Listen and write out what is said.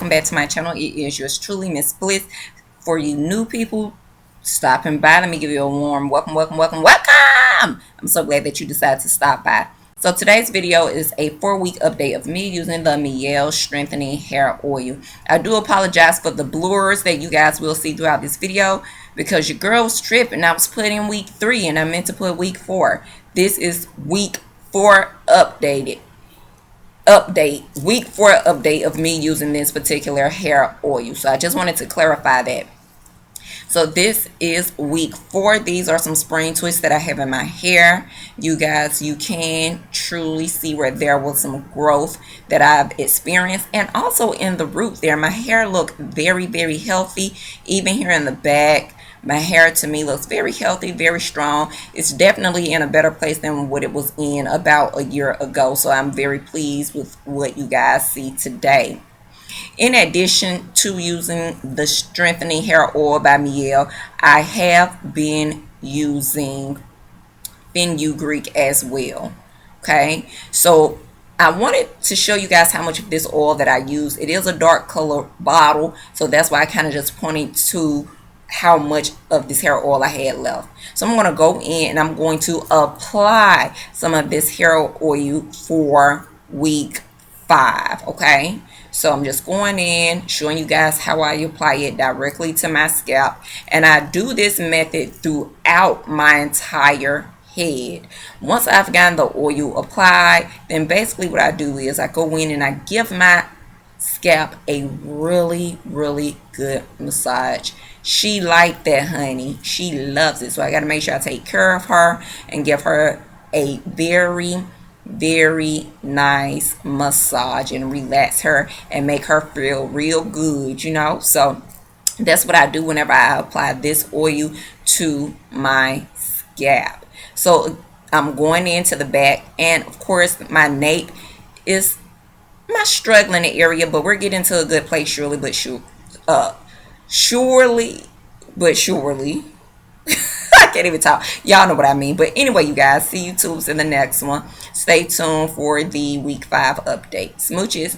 welcome back to my channel. It is yours truly, Miss Bliss. For you new people stopping by, let me give you a warm welcome. I'm so glad that you decided to stop by. So today's video is a 4-week update of me using the Mielle Strengthening Hair Oil. I do apologize for the blurs that you guys will see throughout this video because your girl was tripping. I was putting week 3 and I meant to put week 4. This is week 4 week 4 update of me using this particular hair oil. So I just wanted to clarify that. So this is week 4. These are some spring twists that I have in my hair. You guys, you can truly see where there was some growth that I've experienced, and also in the root there. My hair looked very, very healthy. Even here in the back, my hair to me looks very healthy, very strong. It's definitely in a better place than what it was in about a year ago. So I'm very pleased with what you guys see today. In addition to using the Strengthening Hair Oil by Mielle, I have been using fenugreek as well. Okay, so I wanted to show you guys how much of this oil that I use. It is a dark color bottle, so that's why I kind of just pointed to how much of this hair oil I had left. So I'm going to go in and I'm going to apply some of this hair oil for week 5. Okay, so I'm just going in, showing you guys how I apply it directly to my scalp, and I do this method throughout my entire head. Once I've gotten the oil applied, then basically what I do is I go in and I give my scalp a really, really good massage. She liked that, honey. She loves it. So I got to make sure I take care of her and give her a very, very nice massage and relax her and make her feel real good, you know. So that's what I do whenever I apply this oil to my scalp. So I'm going into the back, and of course my nape is my struggling area, but we're getting to a good place surely but surely I can't even talk. Y'all know what I mean. But anyway, you guys, see you tubes in the next one. Stay tuned for the week 5 update. Smooches.